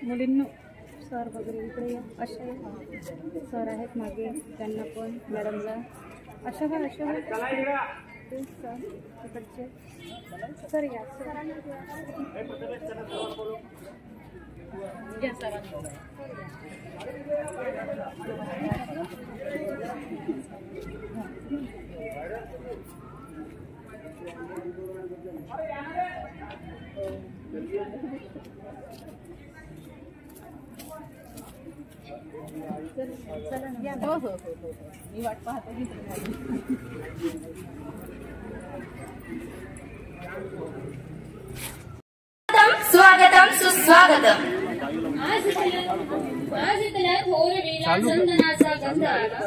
मुलींनो sir वगैरे इकडे या. अशा सर आहेत मागे, त्यांना पण मॅडमला अशा का ते सर तिकडचे सर या हो हो हो हो मी वाट पाहते. स्वागतम सुस्वागतम. आज इथल्या थोर विला चंदनाचा गंध आला.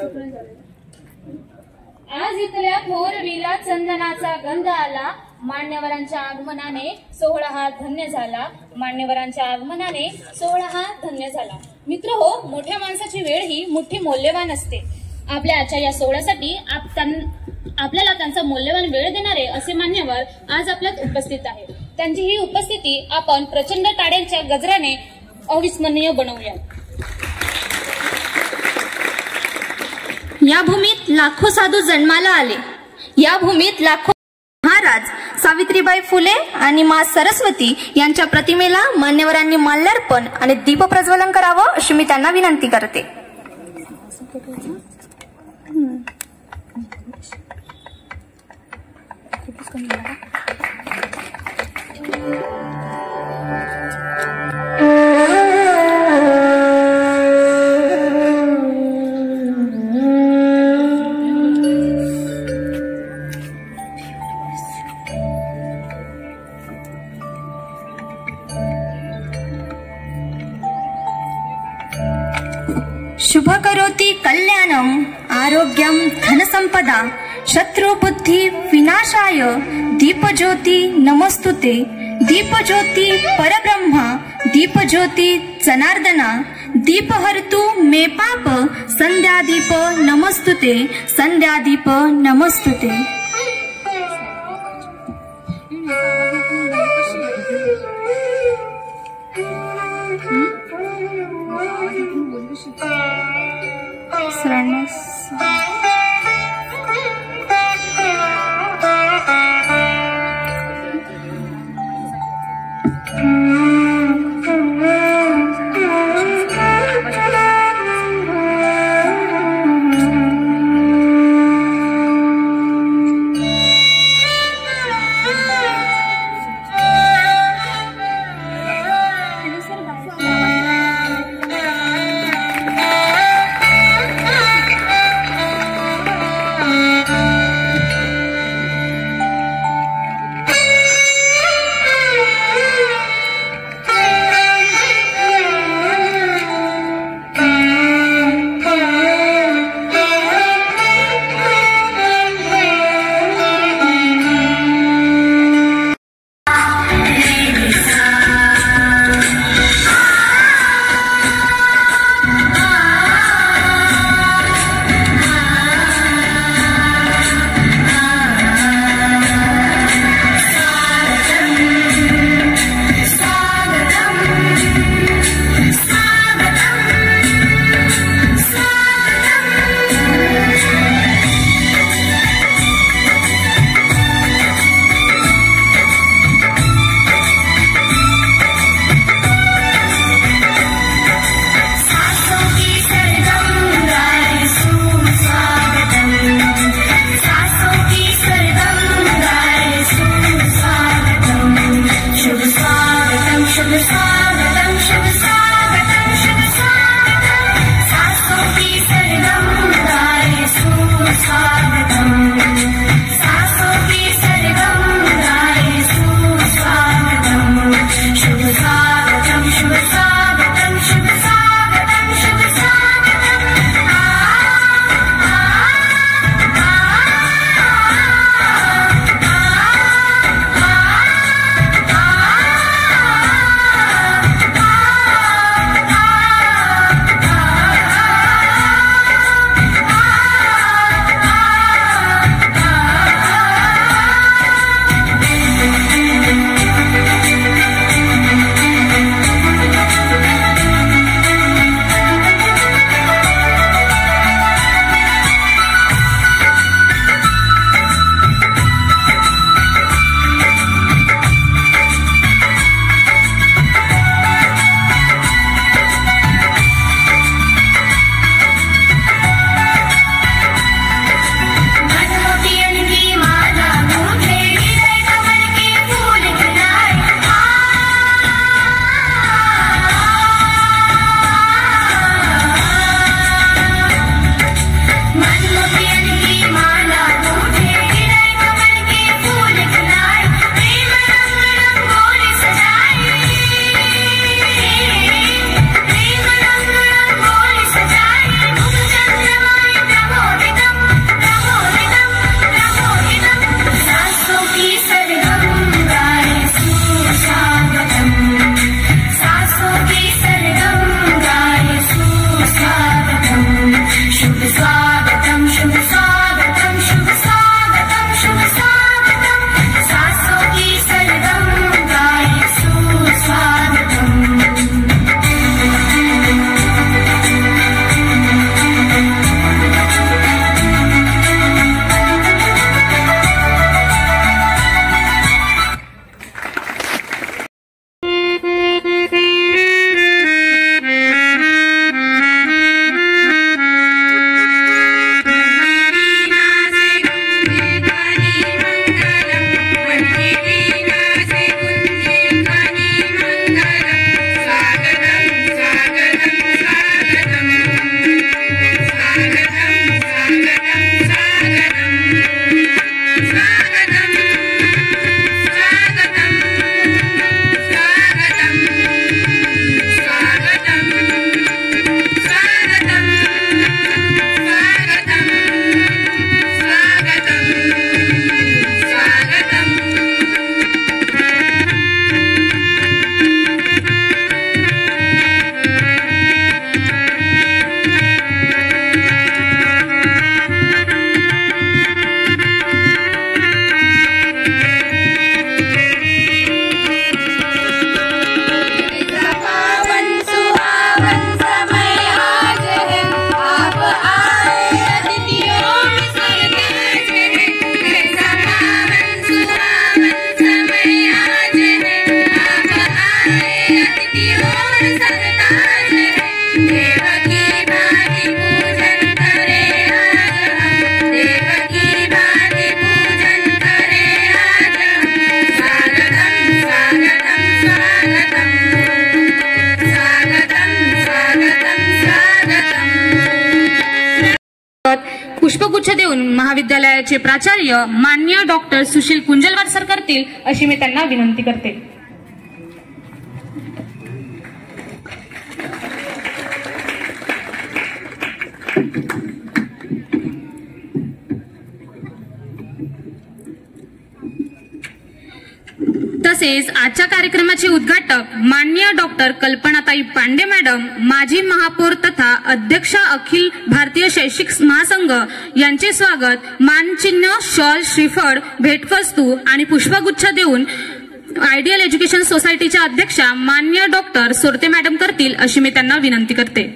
आज इथल्या थोर विला चंदनाचा गंध आला. मान्यवरांच्या आगमनाने सोहळा हा धन्य झाला. मान्यवरांच्या आगमनाने सोहळा हा धन्य झाला. मित्र हो, मोठ्या माणसाची वेळ ही मोठी मौल्यवान असते. आपल्या आजच्या या सोहळ्यासाठी आपल्याला त्यांचा मौल्यवान वेळ देणारे असे मान्यवर आज आपल्यात उपस्थित आहे. त्यांची ही उपस्थिती आपण प्रचंड टाळ्यांच्या गजराने अविस्मरणीय बनवूया. या भूमीत लाखो साधू जन्माला आले. या भूमीत लाखो महाराज सावित्रीबाई फुले आणि मा सरस्वती यांच्या प्रतिमेला मान्यवरांनी माल्यार्पण आणि दीप प्रज्वलन करावं अशी मी त्यांना विनंती करते. शुभ करोति कल्याणम आरोग्यम धनसंपदा शत्रुबुद्धि विनाशाय दीपज्योति नमस्तुते. दीपज्योति परब्रह्मा दीपज्योति जनार्दना दीपहर्तु मे पाप संध्यादीप नमस्तुते. संध्यादीप नमस्तुते. पुष्पगुच्छ देऊन महाविद्यालयाचे प्राचार्य मान्य डॉक्टर सुशील कुंजलवार सर करतील अशी मी त्यांना विनंती करते. तसेच आजच्या कार्यक्रमाचे उद्घाटक माननीय डॉक्टर कल्पनाताई पांडे मॅडम, माजी महापौर तथा अध्यक्ष अखिल भारतीय शैक्षिक महासंघ यांचे स्वागत मानचिन्ह, शॉल, श्रीफळ, भेटवस्तू आणि पुष्पगुच्छ देऊन आयडियल एज्युकेशन सोसायटीच्या अध्यक्षा माननीय डॉक्टर सोरते मॅडम करतील अशी मी त्यांना विनंती करते.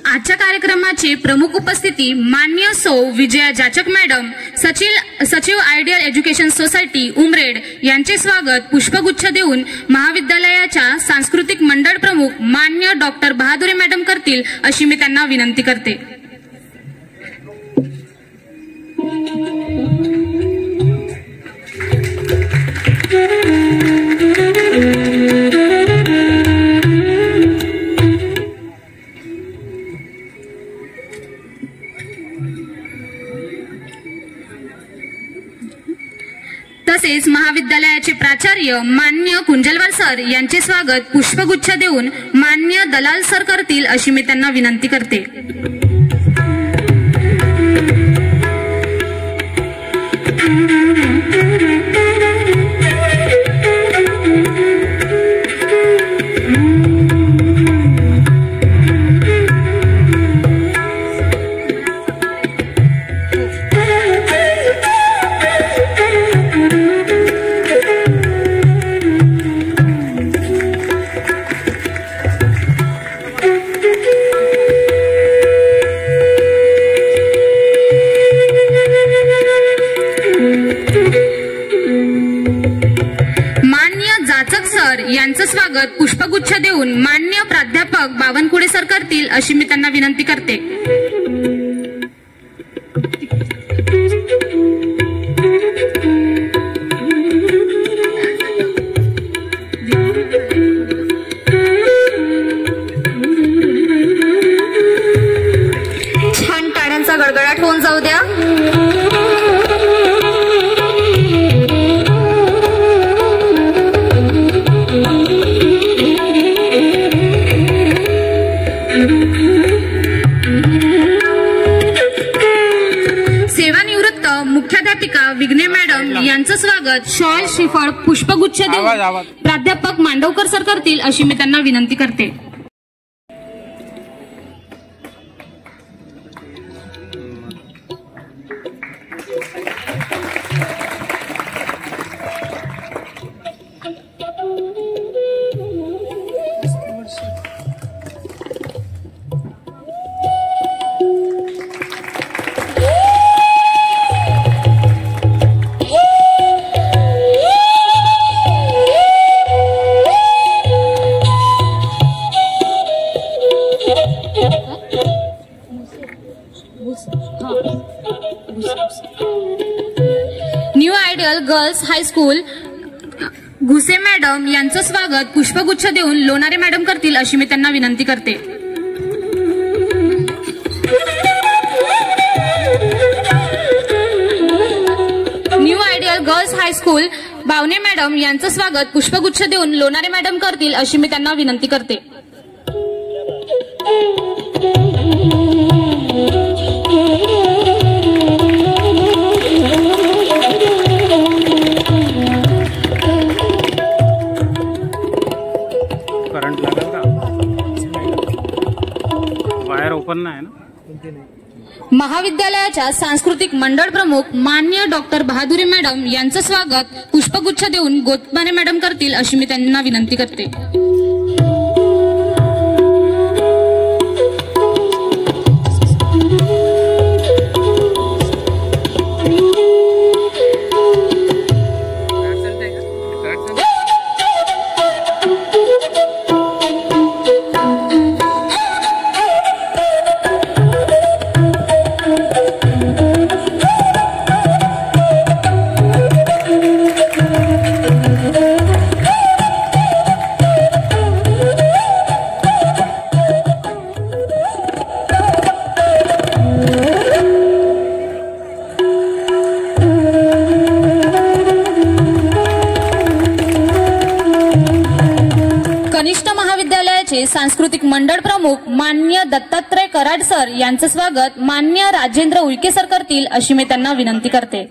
आजच्या कार्यक्रमाची प्रमुख उपस्थिती माननीय सौ विजया जाचक मॅडम, सचिव आयडियल एज्युकेशन सोसायटी उमरेड यांचे स्वागत पुष्पगुच्छ देऊन महाविद्यालयाच्या सांस्कृतिक मंडळ प्रमुख माननीय डॉक्टर बहादुरे मॅडम करतील अशी मी त्यांना विनंती करते. तसेच महाविद्यालयाचे प्राचार्य मान्य कुंजलवार सर यांचे स्वागत पुष्पगुच्छ देऊन मान्य दलाल सर करतील अशी मी त्यांना विनंती करते. यांचं स्वागत पुष्पगुच्छ देऊन मान्य प्राध्यापक बावनकुळे सर करतील अशी मी त्यांना विनंती करते. छान टाळ्यांचा गडगडाट होऊन जाऊ द्या. सेवानिवृत्त मुख्याध्यापिका विघ्ने मॅडम यांचं स्वागत शॉल, श्रीफळ, पुष्पगुच्छ देऊन प्राध्यापक मांडवकर सर करतील अशी मी त्यांना विनंती करते. न्यू आयडियल गर्ल्स हायस्कूल घुसे मॅडम यांचं स्वागत पुष्पगुच्छ देऊन लोणारे मॅडम करतील अशी मी त्यांना विनंती करते. New ideal girls high school Bawane madam यांचं स्वागत पुष्पगुच्छ देऊन लोणारे मॅडम करतील अशी मी त्यांना विनंती करते. करंट लागेल का? वायर ओपन नाही ना. महाविद्यालयाच्या सांस्कृतिक मंडळ प्रमुख मान्य डॉक्टर बहादुरी मॅडम यांचं स्वागत पुष्पगुच्छ देऊन गोतमाने मॅडम करतील अशी मी त्यांना विनंती करते. सांस्कृतिक मंडळ प्रमुख मान्य दत्तात्रय कराड सर यांचं स्वागत मान्य राजेंद्र उईके सर करतील अशी मी त्यांना विनंती करते.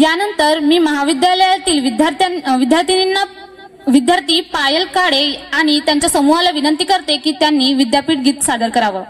यानंतर मी महाविद्यालयातील विद्यार्थी पायल काळे आणि त्यांच्या समूहाला विनंती करते की त्यांनी विद्यापीठ गीत सादर करावं.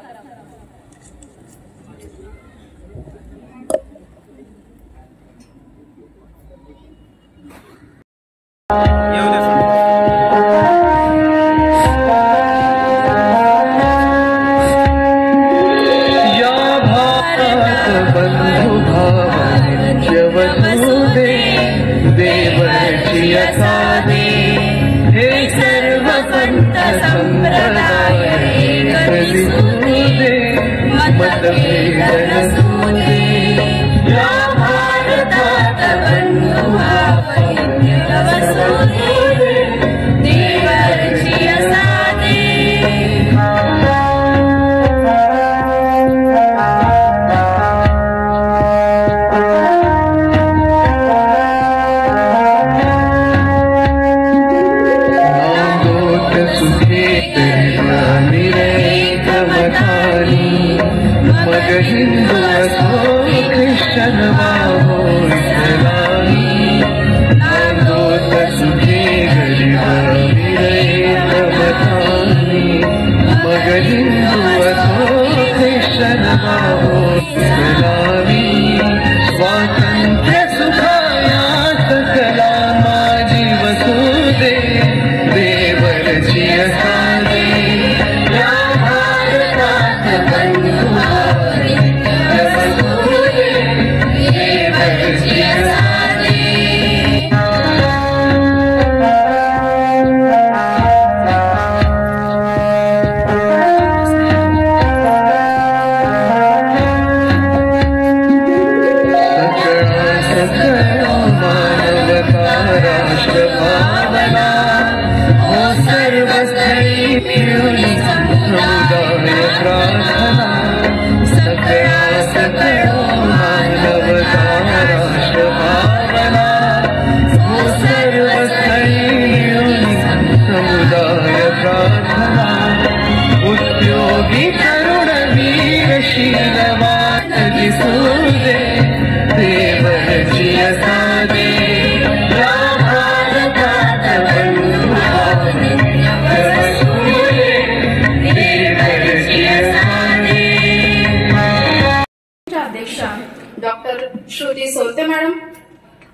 Doctor Shruti Solte madam,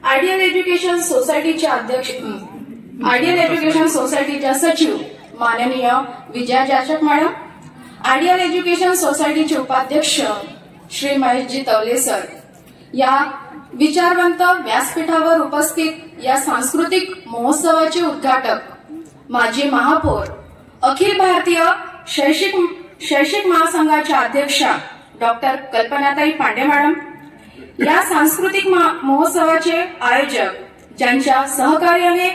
ideal education सोसायटीचे अध्यक्ष आयडियल एज्युकेशन सोसायटीच्या सचिव माननीय विजया जाचक मॅडम, आयडियल एज्युकेशन सोसायटीचे उपाध्यक्ष श्री महेशजी तवले सर, या विचारवंत व्यासपीठावर उपस्थित या सांस्कृतिक महोत्सवाचे उद्घाटक माजी महापौर, अखिल भारतीय शैक्षिक महासंघाच्या अध्यक्षा डॉक्टर कल्पनाताई पांडे मॅडम, या सांस्कृतिक महोत्सवाचे आयोजक, ज्यांच्या सहकार्याने,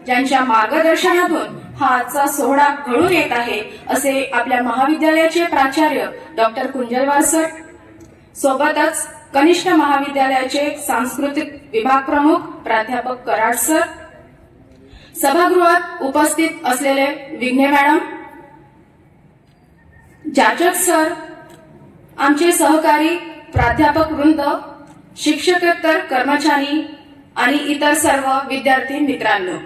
ज्यांच्या मार्गदर्शनातून हा आजचा सोहळा घडून येत आहे, असे आपल्या महाविद्यालयाचे प्राचार्य डॉक्टर कुंजलवार सर, सोबतच कनिष्ठ महाविद्यालयाचे सांस्कृतिक विभाग प्रमुख प्राध्यापक कराड सर, सभागृहात उपस्थित असलेले विघ्ने मॅडम, जाचक सर, आमचे सहकारी प्राध्यापक वृंद, शिक्षकेतर कर्मचारी आणि इतर सर्व विद्यार्थी मित्रांनो,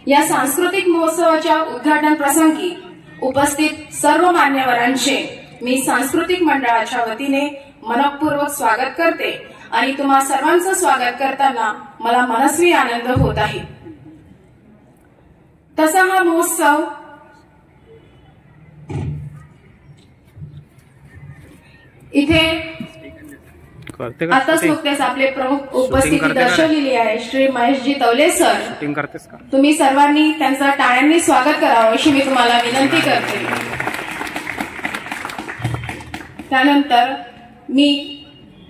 या सांस्कृतिक महोत्सवाच्या उद्घाटन प्रसंगी उपस्थित सर्व मान्यवरांचे मी सांस्कृतिक मंडळाच्या वतीने मनपूर्वक स्वागत करते आणि तुम्हा सर्वांचं स्वागत करताना मला मनस्वी आनंद होत आहे. तसा हा महोत्सव इथे आताच नुकतेच आपले प्रमुख उपस्थिती दर्शवलेली आहे श्री महेशजी तवले सर. तुम्ही सर्वांनी त्यांचं टाळ्यांनी स्वागत करावं अशी मी तुम्हाला विनंती करते. त्यानंतर मी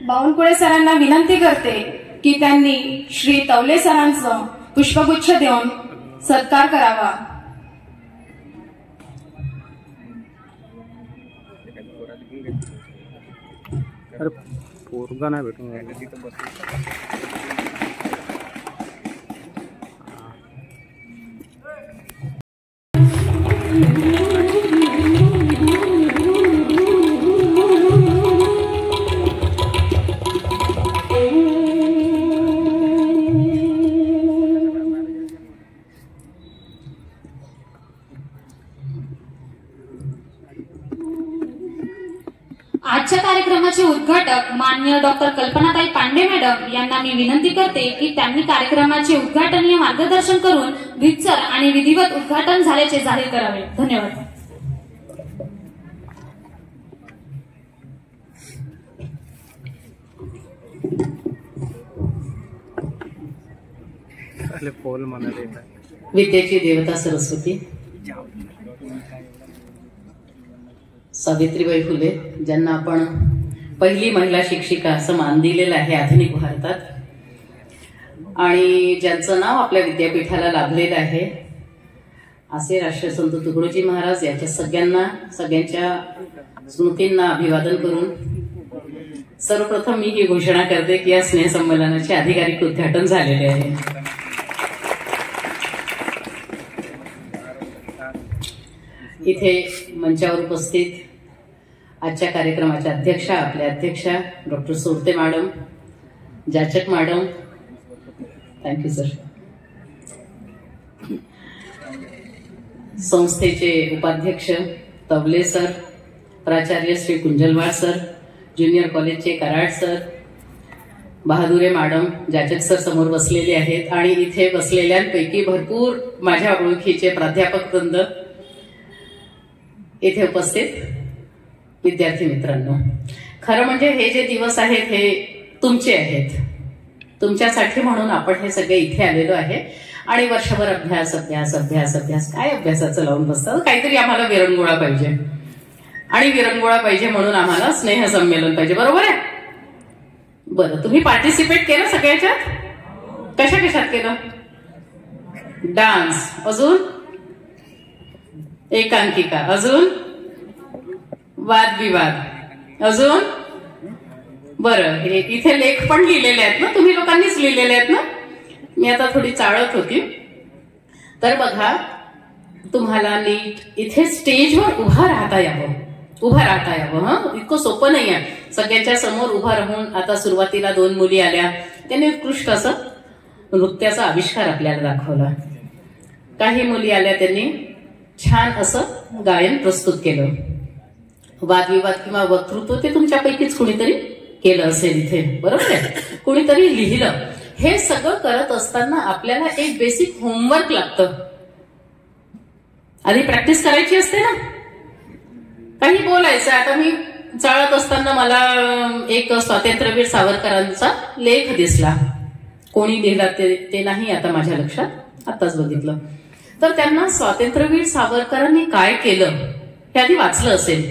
बावनकुळे सरांना विनंती करते की त्यांनी श्री तवले सरांचं पुष्पगुच्छ देऊन सत्कार करावा. अरे पोरगा नाही भेटून आजच्या कार्यक्रमाचे उद्घाटक माननीय डॉक्टर कल्पनाताई पांडे मॅडम यांना मी विनंती करते की त्यांनी कार्यक्रमाचे उद्घाटनीय मार्गदर्शन करून रीतसर आणि विधिवत उद्घाटन झाल्याचे जाहीर करावे. धन्यवाद. विद्येची देवता सरस्वती सावित्रीबाई फुले, ज्यांना आपण पहिली महिला शिक्षिका असं मान दिलेलं आहे आधुनिक भारतात, आणि ज्यांचं नाव आपल्या विद्यापीठाला लाभलेलं आहे, असे राष्ट्रसंत तुकडोजी महाराज, याच्या सगळ्यांच्या स्मृतींना अभिवादन करून सर्वप्रथम मी ही घोषणा करते की या स्नेहसंमेलनाचे अधिकारिक उद्घाटन झालेले आहे. इथे मंचावर उपस्थित आजच्या कार्यक्रमाच्या अध्यक्षा, आपल्या अध्यक्षा डॉक्टर सोरते मॅडम, जाचक मॅडम, थँक्यू सर, संस्थेचे उपाध्यक्ष तवले सर, प्राचार्य श्री कुंजलवार सर, ज्युनियर कॉलेजचे कराड सर, बहादुरे मॅडम, जाचक सर समोर बसलेले आहेत, आणि इथे बसलेल्यांपैकी भरपूर माझ्या ओळखीचे प्राध्यापक वृंद, इथे उपस्थित विद्यार्थी मित्रांनो, खरं म्हणजे हे जे दिवस आहेत हे तुमचे आहेत, तुमच्यासाठी म्हणून आपण हे सगळे इथे आलेलो आहे. आणि वर्षभर अभ्यास अभ्यास अभ्यास अभ्यास, काय अभ्यासाचं लावून बसतात, काहीतरी आम्हाला विरंगुळा पाहिजे, आणि विरंगुळा पाहिजे म्हणून आम्हाला स्नेहसंमेलन पाहिजे. बरोबर आहे? बरं, तुम्ही पार्टिसिपेट केलं सगळ्याच्यात? कशा कशात केलं? डान्स, अजून एकांकिका, अजून वादविवाद, अजून बरं, हे इथे लेख पण लिहिलेले आहेत ना, तुम्ही लोकांनीच लिहिलेले आहेत ना? मी आता थोडी चाळत होती तर बघा, तुम्हाला नीट इथे स्टेजवर उभं राहता यावं. हं, इतकं सोपं नाही आहे सगळ्यांच्या समोर उभं राहून. आता सुरुवातीला 2 मुली आल्या, त्यांनी उत्कृष्ट असं नृत्याचा आविष्कार आपल्याला दाखवला. काही मुली आल्या, त्यांनी छान असं गायन प्रस्तुत केलं. वादविवाद किंवा वक्तृत्व ते तुमच्यापैकीच कुणीतरी केलं असेल इथे, बरोबर आहे? कुणीतरी लिहिलं. हे सगळं करत असताना आपल्याला एक बेसिक होमवर्क लागतं. आधी प्रॅक्टिस करायची असते ना. काही बोलायचं. आता मी चालत असताना मला एक स्वातंत्र्यवीर सावरकरांचा लेख दिसला. कोणी लिहिला ते नाही आता माझ्या लक्षात, आताच बघितलं. तर त्यांना स्वातंत्र्यवीर सावरकरांनी काय केलं हे आधी वाचलं असेल.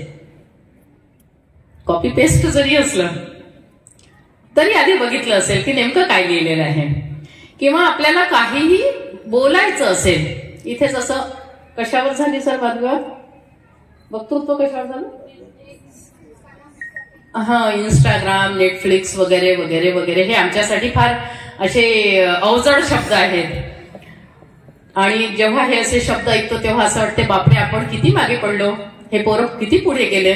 कॉपी पेस्ट जरी असलं तरी आधी बघितलं असेल की नेमकं काय लिहिलेलं आहे. किंवा आपल्याला काहीही बोलायचं असेल, इथे जसं कशावर झाली सर वादविवाद, वक्तृत्व कशावर झालं? इंस्टाग्राम, नेटफ्लिक्स वगैरे वगैरे वगैरे हे आमच्यासाठी फार असे अवजड शब्द आहेत. आणि जेव्हा हे असे शब्द ऐकतो तेव्हा असं वाटते बापरे आपण किती मागे पडलो, हे पोरं किती पुढे गेले.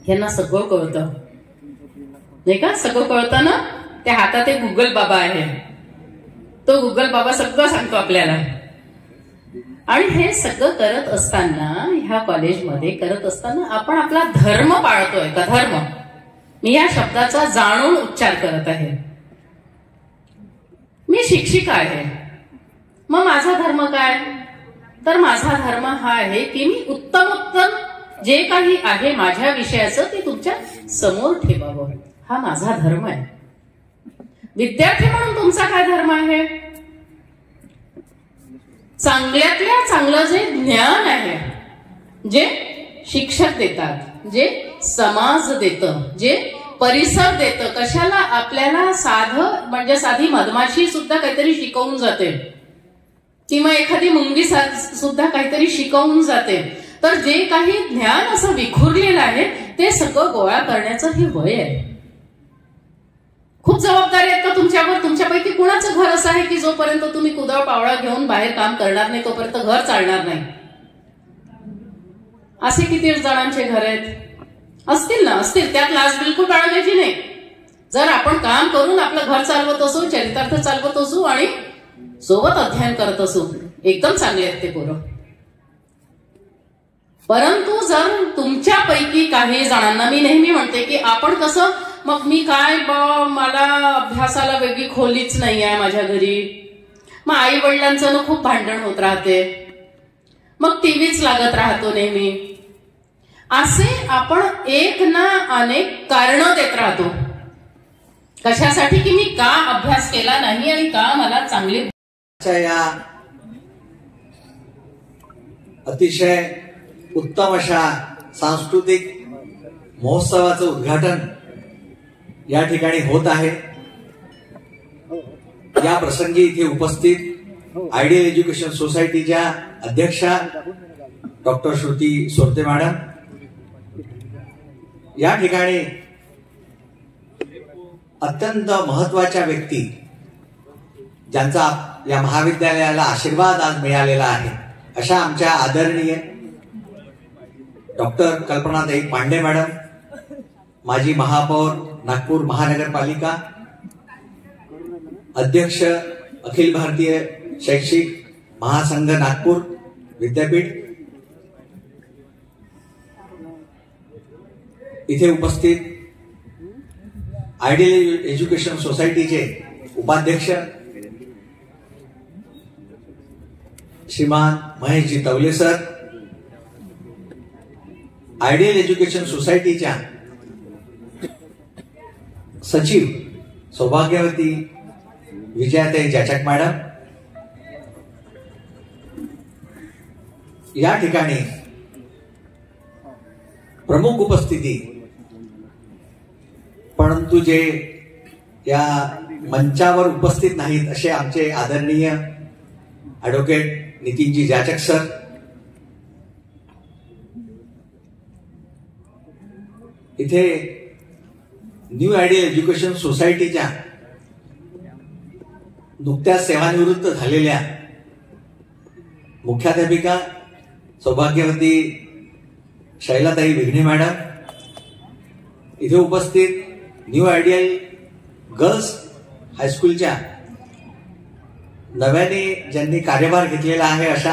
यांना सगळं कळतं नाही का? सगळं कळतं ना. त्या हातात एक गुगल बाबा आहे, तो गुगल बाबा सगळं सांगतो आपल्याला. आणि हे सगळं करत असताना, ह्या कॉलेजमध्ये करत असताना आपण आपला धर्म पाळतोय का? धर्म, मी या शब्दाचा जाणून उच्चार करत आहे. मी शिक्षिका आहे, मग माझा धर्म काय? तर माझा धर्म हा आहे की मी उत्तम जे काही आहे माझ्या विषयाचं ते तुमच्या समोर ठेवावं. हा माझा धर्म आहे. विद्यार्थी म्हणून तुमचा काय धर्म आहे? चांगल्यातल्या चांगलं जे ज्ञान आहे, जे शिक्षक देतात, जे समाज देतं, जे परिसर देतं. कशाला? आपल्याला साधं म्हणजे साधी मधमाशी सुद्धा काहीतरी शिकवून जाते, किंवा एखादी मुंगी सुद्धा काहीतरी शिकवून जाते. तर जे काही ज्ञान असं विखुरलेलं आहे ते सगळं गोळा करण्याचं हे वय आहे. खूप जबाबदारी आहेत का तुमच्यावर? तुमच्यापैकी कुणाचं घर असं आहे की जोपर्यंत तुम्ही कुदळ पावळा घेऊन बाहेर काम करणार नाही तोपर्यंत घर चालणार नाही? असे किती जणांचे घर आहेत? असतील ना, असतील. त्यात लाज बिलकुल बाळगायची नाही. जर आपण काम करून आपलं घर चालवत असू, चरितार्थ चालवत असू आणि सोबत अध्ययन करत असू, एकदम चांगले आहेत ते पोरं. परंतु जर तुमच्यापैकी काही जणांना, मी नेहमी म्हणते की आपण कसं, मग मी काय मला अभ्यासाला वेगळी खोलीच नाही आहे माझ्या घरी, मग आई वडिलांचं ना खूप भांडण होत राहते, मग टीव्हीच लागत राहतो नेहमी, असे आपण एक ना अनेक कारणं देत राहतो. कशासाठी? की मी का अभ्यास केला नाही आणि का मला चांगली. या अतिशय उत्तम अशा सांस्कृतिक महोत्सवाचं उद्घाटन या ठिकाणी होत आहे. या प्रसंगी इथे उपस्थित आयडियल एज्युकेशन सोसायटीच्या अध्यक्षा डॉक्टर श्रुती सोरते मॅडम, या ठिकाणी अत्यंत महत्वाच्या व्यक्ती ज्यांचा या महाविद्यालयाला आशीर्वाद आज मिळालेला आहे, अशा आमच्या आदरणीय डॉक्टर कल्पनाताई पांडे मॅडम, माजी महापौर नागपूर महानगरपालिका, अध्यक्ष अखिल भारतीय शैक्षिक महासंघ नागपूर विद्यापीठ, इथे उपस्थित आयडियल एज्युकेशन सोसायटीचे उपाध्यक्ष श्रीमान महेशजी तवले सर, आयडियल एज्युकेशन सोसायटीच्या सचिव सौभाग्यवती विजयाताई जाचक मॅडम, या ठिकाणी प्रमुख उपस्थिती, परंतु जे या मंचावर उपस्थित नाहीत असे आमचे आदरणीय ॲडव्होकेट नितीनजी जाचक सर, इथे न्यू आयडियल एज्युकेशन सोसायटीच्या नुकत्याच सेवानिवृत्त झालेल्या मुख्याध्यापिका सौभाग्यवती शैलाताई विघ्ने मॅडम, इथे उपस्थित न्यू आयडियल गर्ल्स हायस्कूलच्या नव्याने ज्यांनी कार्यभार घेतलेला आहे अशा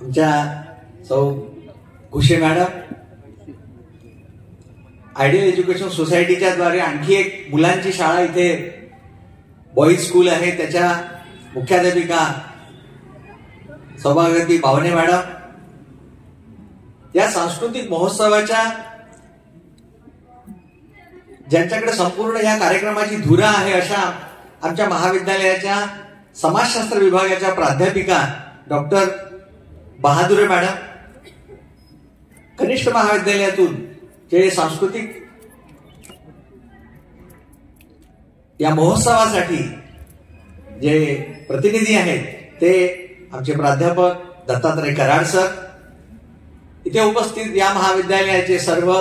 आमच्या सौ घुशे मॅडम, आयडियल एज्युकेशन सोसायटीच्या द्वारे आणखी एक मुलांची शाळा इथे बॉईज स्कूल आहे त्याच्या मुख्याध्यापिका सौभाग्यवती बावणे मॅडम, या सांस्कृतिक महोत्सवाच्या ज्यांच्याकडे संपूर्ण या कार्यक्रमाची धुरा आहे अशा आमच्या महाविद्यालयाच्या समाजशास्त्र विभागाच्या प्राध्यापिका डॉक्टर बहादुरे मॅडम, कनिष्ठ महाविद्यालयातून जे सांस्कृतिक या महोत्सवासाठी जे प्रतिनिधी आहेत ते आमचे प्राध्यापक दत्तात्रय कराड सर, इथे उपस्थित या महाविद्यालयाचे सर्व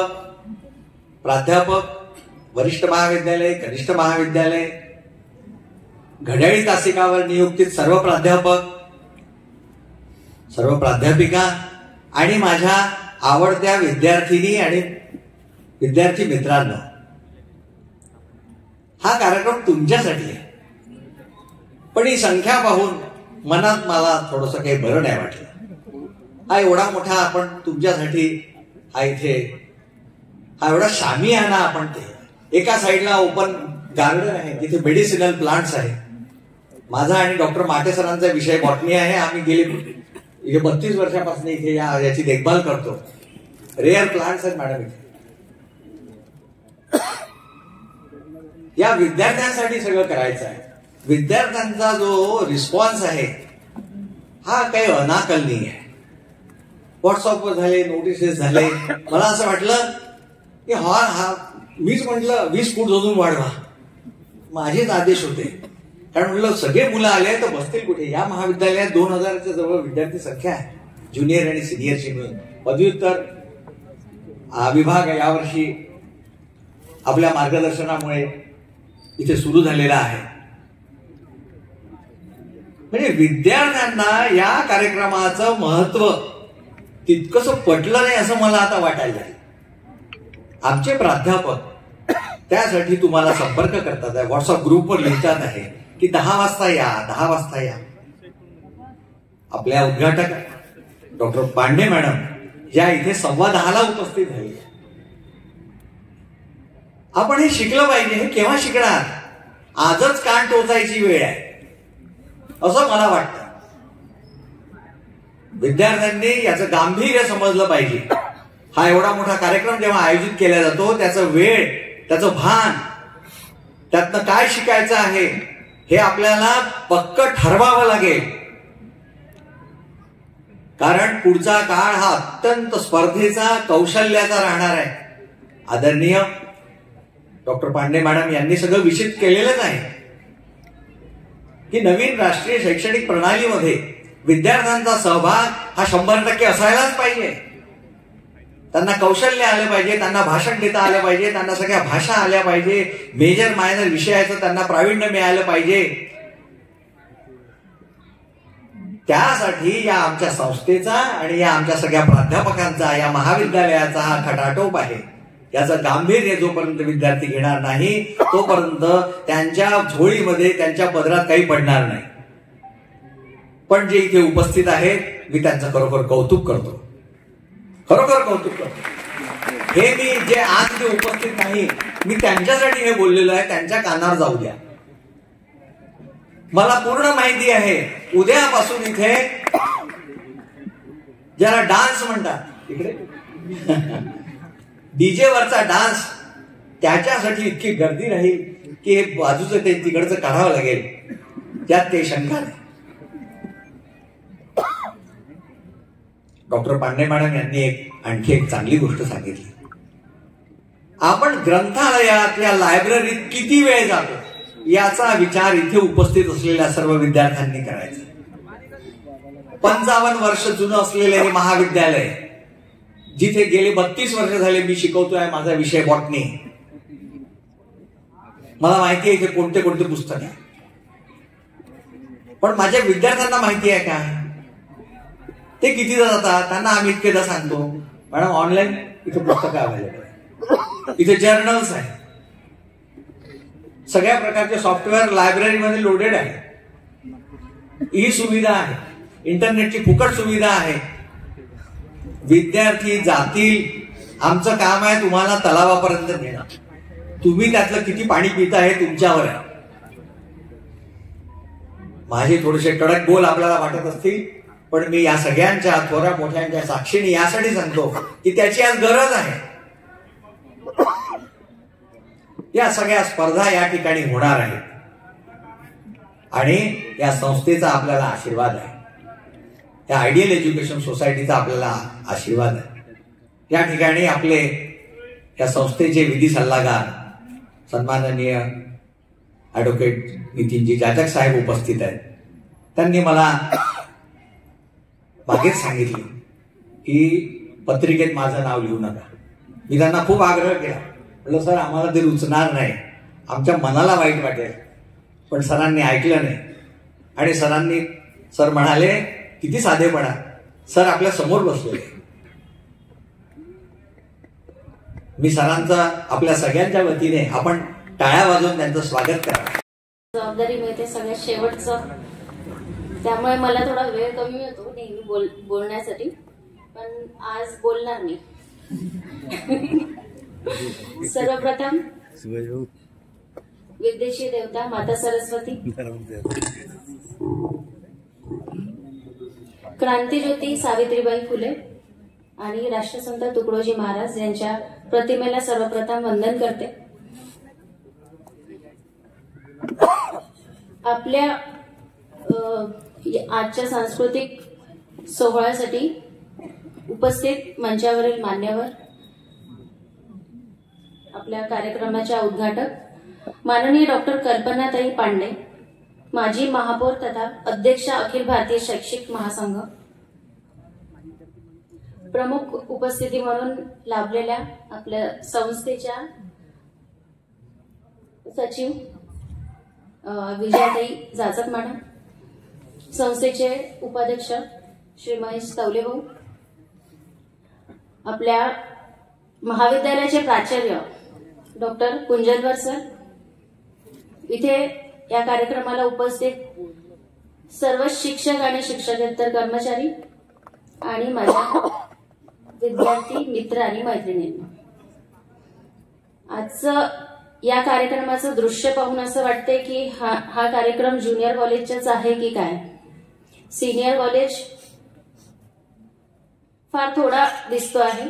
प्राध्यापक, वरिष्ठ महाविद्यालय, कनिष्ठ महाविद्यालय, घड्याळी तासिकावर नियुक्तीत सर्व प्राध्यापक, सर्व प्राध्यापिका आणि माझ्या आवडत्या विद्यार्थिनी आणि विद्यार्थी मित्रांनो, हा कार्यक्रम तुमच्यासाठी आहे. पण ही संख्या पाहून मनात मला थोडंसं काही बरं नाही वाटलं. हा एवढा मोठा आपण तुमच्यासाठी हा इथे हा एवढा शामियाना आपण ते एका साईडला ओपन गार्डन आहे तिथे मेडिसिनल प्लांट्स आहे. माझा आणि डॉक्टर माटे सरांचा विषय बॉटनी आहे. आम्ही गेले 32 वर्षापासून इथे याची देखभाल करतो. रेअर प्लांट्स आहेत मॅडम इथे. या विद्यार्थ्यांसाठी सगळं करायचं आहे. विद्यार्थ्यांचा जो रिस्पॉन्स आहे हा काही अनाकलनीय आहे. व्हॉट्सअपवर झाले, नोटिसेस झाले. मला असं वाटलं की हा मीच म्हटलं 20 फूट अजून वाढवा, माझेच आदेश होते. कारण म्हटलं सगळे मुलं आले तर बसतील कुठे. या महाविद्यालयात 2000च्या जवळ विद्यार्थी संख्या आहे, ज्युनियर आणि सिनियरची मिळून. पदव्युत्तर विभाग यावर्षी आपल्या मार्गदर्शनामुळे इथे सुरू झालेला आहे. म्हणजे विद्यार्थ्यांना या कार्यक्रमाचं महत्व तितकंसं पटलं नाही असं मला आता वाटायला लागलं. आमचे प्राध्यापक त्यासाठी तुम्हाला संपर्क करतात आहे, व्हॉट्सअप ग्रुपवर लिहितात आहे की 10 वाजता या, 10 वाजता या. आपल्या उद्घाटक डॉक्टर पांडे मॅडम या इथे 10:15ला उपस्थित झाली. आपण हे शिकलं पाहिजे. हे केव्हा शिकणार? आजच कान टोचायची वेळ आहे असं मला वाटतं. विद्यार्थ्यांनी याचं गांभीर्य समजलं पाहिजे. हा एवढा मोठा कार्यक्रम जेव्हा आयोजित केला जातो त्याचं वेळ, त्याचं भान, त्यातनं काय शिकायचं आहे हे आपल्याला पक्क ठरवावं लागेल. कारण पुढचा काळ हा अत्यंत स्पर्धेचा, कौशल्याचा राहणार आहे. आदरणीय डॉक्टर पांडे मॅडम यांनी सगळं विषित केलेलंच आहे की नवीन राष्ट्रीय शैक्षणिक प्रणालीमध्ये विद्यार्थ्यांचा सहभाग हा 100% असायलाच पाहिजे. त्यांना कौशल्य आलं पाहिजे, त्यांना भाषण देता आलं पाहिजे, त्यांना सगळ्या भाषा आल्या पाहिजे, मेजर मायनर विषयाचं त्यांना प्रावीण्य मिळालं पाहिजे. त्यासाठी या आमच्या संस्थेचा आणि या आमच्या सगळ्या प्राध्यापकांचा, या महाविद्यालयाचा हा खटाटोप आहे. याचं गांभीर्य जोपर्यंत विद्यार्थी घेणार नाही तोपर्यंत त्यांच्या झोळीमध्ये, त्यांच्या पदरात काही पडणार नाही. पण जे इथे उपस्थित आहेत मी त्यांचं खरोखर कौतुक करतो, खरोखर कौतुक करतो. हे मी जे आज जे उपस्थित नाही मी त्यांच्यासाठी हे बोललेलो आहे, त्यांच्या कानावर जाऊ द्या. मला पूर्ण माहिती आहे उद्यापासून इथे ज्याला डान्स म्हणतात इकडे डीजे वरचा डान्स, त्याच्यासाठी इतकी गर्दी राहील की हे बाजूचं ते तिकडचं काढावं लागेल, त्यात ते शंका नाही. डॉक्टर पांडे मॅडम यांनी आणखी एक चांगली गोष्ट सांगितली. आपण ग्रंथालयात या लायब्ररीत किती वेळ जातो याचा विचार इथे उपस्थित असलेल्या सर्व विद्यार्थ्यांनी करायचा. 55 वर्ष जुनं असलेले हे महाविद्यालय, जिथे गेले 32 वर्ष झाले मी शिकवतोय माझा विषय बॉटनी. मला माहिती आहे इथे कोणते कोणते पुस्तक आहे, पण माझ्या विद्यार्थ्यांना माहिती आहे का ते कितीदा जातात? त्यांना आम्ही इतकेदा सांगतो मॅडम ऑनलाईन इथे पुस्तकं अवेलेबल आहे, इथे जर्नल्स आहे, सगळ्या प्रकारचे सॉफ्टवेअर लायब्ररीमध्ये लोडेड आहे, ही सुविधा आहे, इंटरनेटची फुकट सुविधा आहे. विद्यार्थी जातील, आमचं काम आहे तुम्हाला तलावापर्यंत नेणं. तुम्ही त्यातलं किती पाणी पिता हे तुमच्यावर आहे. माझे थोडेसे कडक बोल आपल्याला वाटत असतील, पण मी या सगळ्यांच्या थोड्या मोठ्यांच्या साक्षीने यासाठी सांगतो की त्याची आज गरज आहे. या सगळ्या स्पर्धा या ठिकाणी होणार आहेत आणि या संस्थेचा आपल्याला आशीर्वाद आहे, या आयडियल एज्युकेशन सोसायटीचा आपल्याला आशीर्वाद आहे. या ठिकाणी आपले या संस्थेचे विधी सल्लागार सन्माननीय ॲडव्होकेट नितीनजी जाजक साहेब उपस्थित आहेत. त्यांनी मला मागेच सांगितले की पत्रिकेत माझं नाव लिहू नका. मी त्यांना खूप आग्रह केला, म्हटलं सर आम्हाला ते रुचणार नाही, आमच्या मनाला वाईट वाटेल. पण सरांनी ऐकलं नाही आणि सर म्हणाले किती साधेपणा, सर आपल्या समोर बसलेले. मी सरांचा आपल्या सगळ्यांच्या वतीने आपण टाळ्या वाजवून त्यांचं स्वागत करा. जबाबदारी मिळते सगळ्यात शेवटचं, त्यामुळे मला थोडा वेळ कमी होतो नेहमी बोलण्यासाठी, पण आज बोलणार मी. सर्वप्रथम विद्येची देवता माता सरस्वती, क्रांतिज्योती सावित्रीबाई फुले आणि राष्ट्रसंत तुकडोजी महाराज यांच्या प्रतिमेला सर्वप्रथम वंदन करते. आपल्या आजच्या सांस्कृतिक सोहळ्यासाठी उपस्थित मंचावरील मान्यवर, आपल्या कार्यक्रमाच्या उद्घाटक माननीय डॉक्टर कल्पनाताई पांडे, माजी महापौर तथा अध्यक्ष अखिल भारतीय शैक्षिक महासंघ, प्रमुख उपस्थिती म्हणून लाभलेल्या आपल्या संस्थेच्या सचिव विजयाताई जाचक मॅडम, संस्थेचे उपाध्यक्ष श्री महेश तवलेभाऊ, आपल्या महाविद्यालयाचे प्राचार्य डॉक्टर कुंजलवर सर, इथे या कार्यक्रमाला उपस्थित सर्व शिक्षक आणि शिक्षकेतर कर्मचारी आणि माझ्या विद्यार्थी मित्र आणि मैत्रिणींना. आजचं या कार्यक्रमाचं दृश्य पाहून असं वाटतंय की हा कार्यक्रम ज्युनियर कॉलेजचाच आहे की काय. सिनियर कॉलेज फार थोडा दिसतो आहे,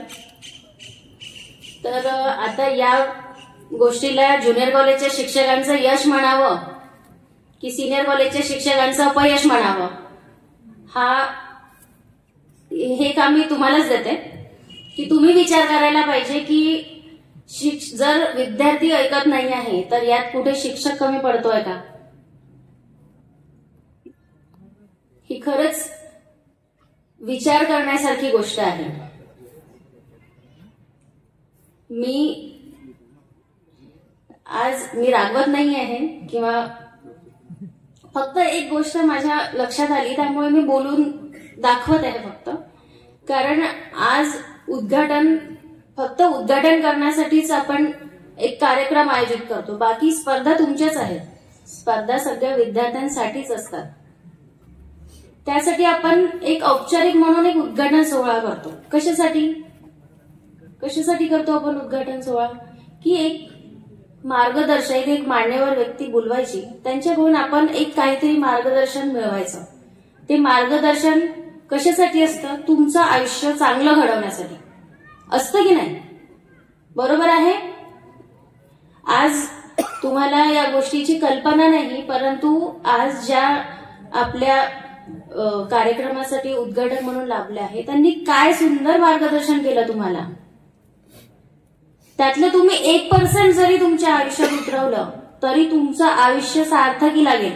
तर आता या गोष्टीला ज्युनियर कॉलेजच्या शिक्षकांचं यश म्हणावं की सिनियर कॉलेजच्या शिक्षकांचं अपयश म्हणावं, हे काम मी तुम्हालाच देते की तुम्ही विचार करायला पाहिजे की जर विद्यार्थी ऐकत नाही आहे तर यात कुठे शिक्षक कमी पडतोय का. ही खरंच विचार करण्यासारखी गोष्ट आहे. आज मी रागवत नाही आहे किंवा फक्त एक गोष्ट माझ्या लक्षात आली त्यामुळे मी बोलून दाखवत आहे फक्त, कारण आज फक्त उद्घाटन करण्यासाठीच आपण एक कार्यक्रम आयोजित करतो. बाकी स्पर्धा तुमच्याच आहेत, स्पर्धा सगळ्या विद्यार्थ्यांसाठीच असतात. त्यासाठी आपण एक औपचारिक म्हणून एक उद्घाटन सोहळा करतो. कशासाठी करतो आपण उद्घाटन सोहळा? की एक मार्गदर्शक, एक मान्यवर व्यक्ती बोलवायची, त्यांच्याकडून आपण एक काहीतरी मार्गदर्शन मिळवायचं. ते मार्गदर्शन कशासाठी असतं? तुमचं आयुष्य चांगलं घडवण्यासाठी असतं की नाही? बरोबर आहे. आज तुम्हाला या गोष्टीची कल्पना नाही, परंतु आज ज्या आपल्या कार्यक्रमासाठी उद्घाटक म्हणून लाभले आहे त्यांनी काय सुंदर मार्गदर्शन केलं तुम्हाला. त्यातलं तुम्ही 1% जरी तुमच्या आयुष्यात उतरवलं तरी तुमचं आयुष्य सार्थकी लागेल.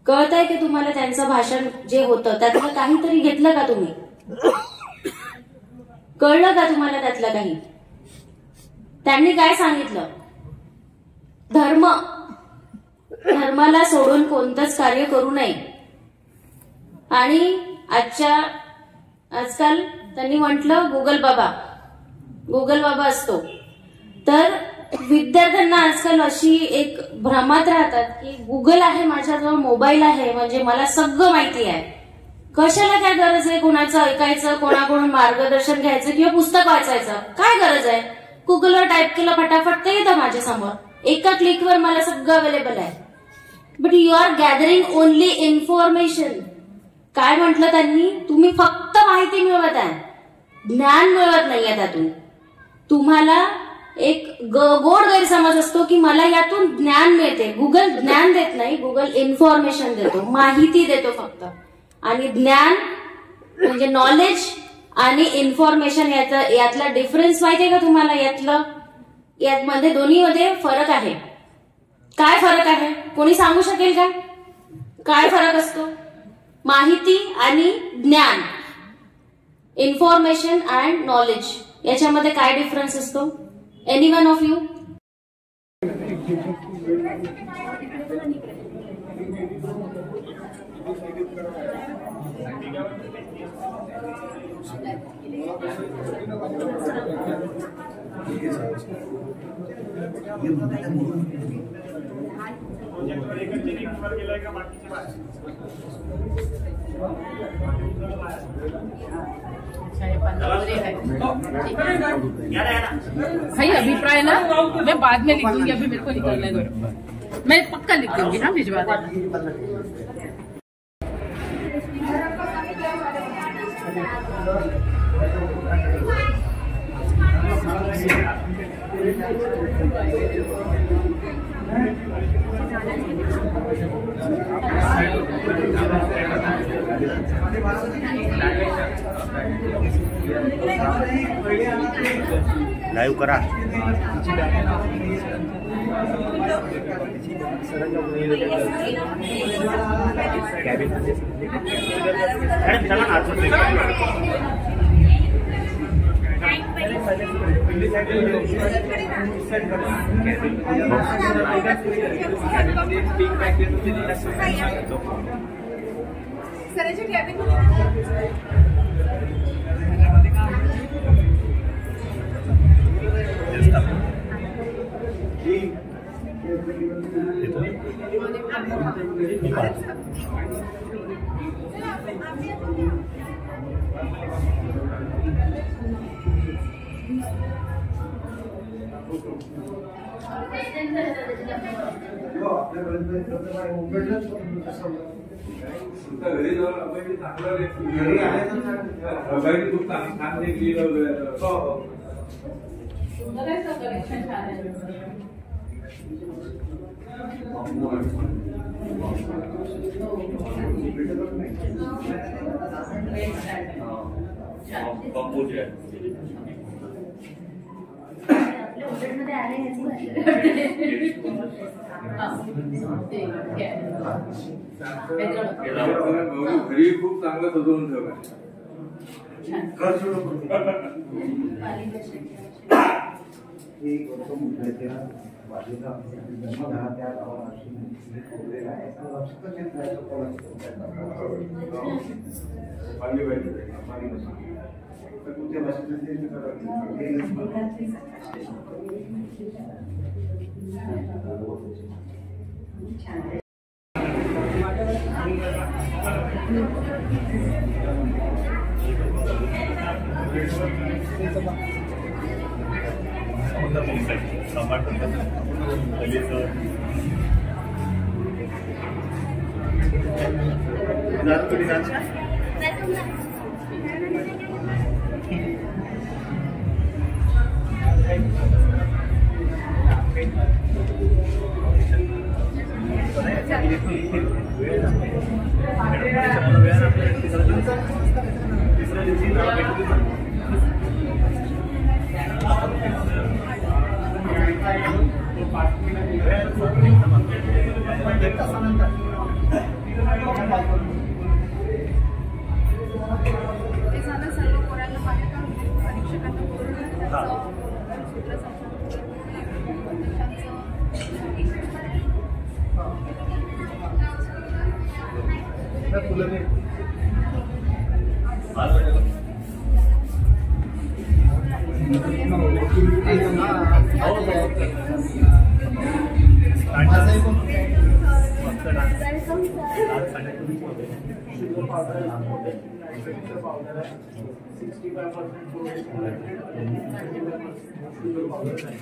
कळतंय की तुम्हाला त्यांचं भाषण जे होतं त्यातलं काहीतरी घेतलं का तुम्ही? कळलं का तुम्हाला त्यातलं काही? त्यांनी काय सांगितलं? धर्माला सोडून कोणतंच कार्य करू नये. आणि आजकाल त्यांनी म्हटलं गुगल बाबा असतो. तर विद्यार्थ्यांना आजकाल अशी एक भ्रमात राहतात की गुगल आहे माझ्याजवळ, मोबाईल आहे म्हणजे मला सगळं माहिती आहे. कशाला काय गरज आहे कोणाचं ऐकायचं, कोणाकडून मार्गदर्शन घ्यायचं किंवा पुस्तक वाचायचं? काय गरज आहे? गुगलवर टाईप केलं फटाफट ते येतं माझ्या समोर, एका क्लिकवर मला सगळं अवेलेबल आहे. But you are gathering only information. काय म्हटलं त्यांनी? तुम्ही फक्त माहिती मिळवत आहे, ज्ञान मिळवत नाहीये त्यातून. तुम्हाला एक गोड गैरसमज असतो की मला यातून ज्ञान मिळते. गुगल ज्ञान देत नाही, गुगल इन्फॉर्मेशन देतो, माहिती देतो फक्त. आणि ज्ञान म्हणजे नॉलेज आणि इन्फॉर्मेशन यातला डिफरन्स माहितीये का तुम्हाला? यातमध्ये दोन्हीमध्ये फरक आहे. काय फरक आहे? कोणी सांगू शकेल का? काय फरक असतो? माहिती आणि ज्ञान, इन्फॉर्मेशन अँड नॉलेज, याच्यामध्ये काय डिफरन्स असतो? Any one of you? भाई अभिप्राय ना मैं बाद में लिख दूंगी, अभी मेरे को निकलने दो. मैं पक्का लिख दूंगी ना, भिजवा देना. लाईव्ह करा. घरी जाऊन आपण चांगलं घरी आहे ना, खूप छान देखील कलेक्शन छान आहे. घरी खूप चांगलं सजवून ठेवलं. पावडर आहे 65% शुगर पावडर आहे.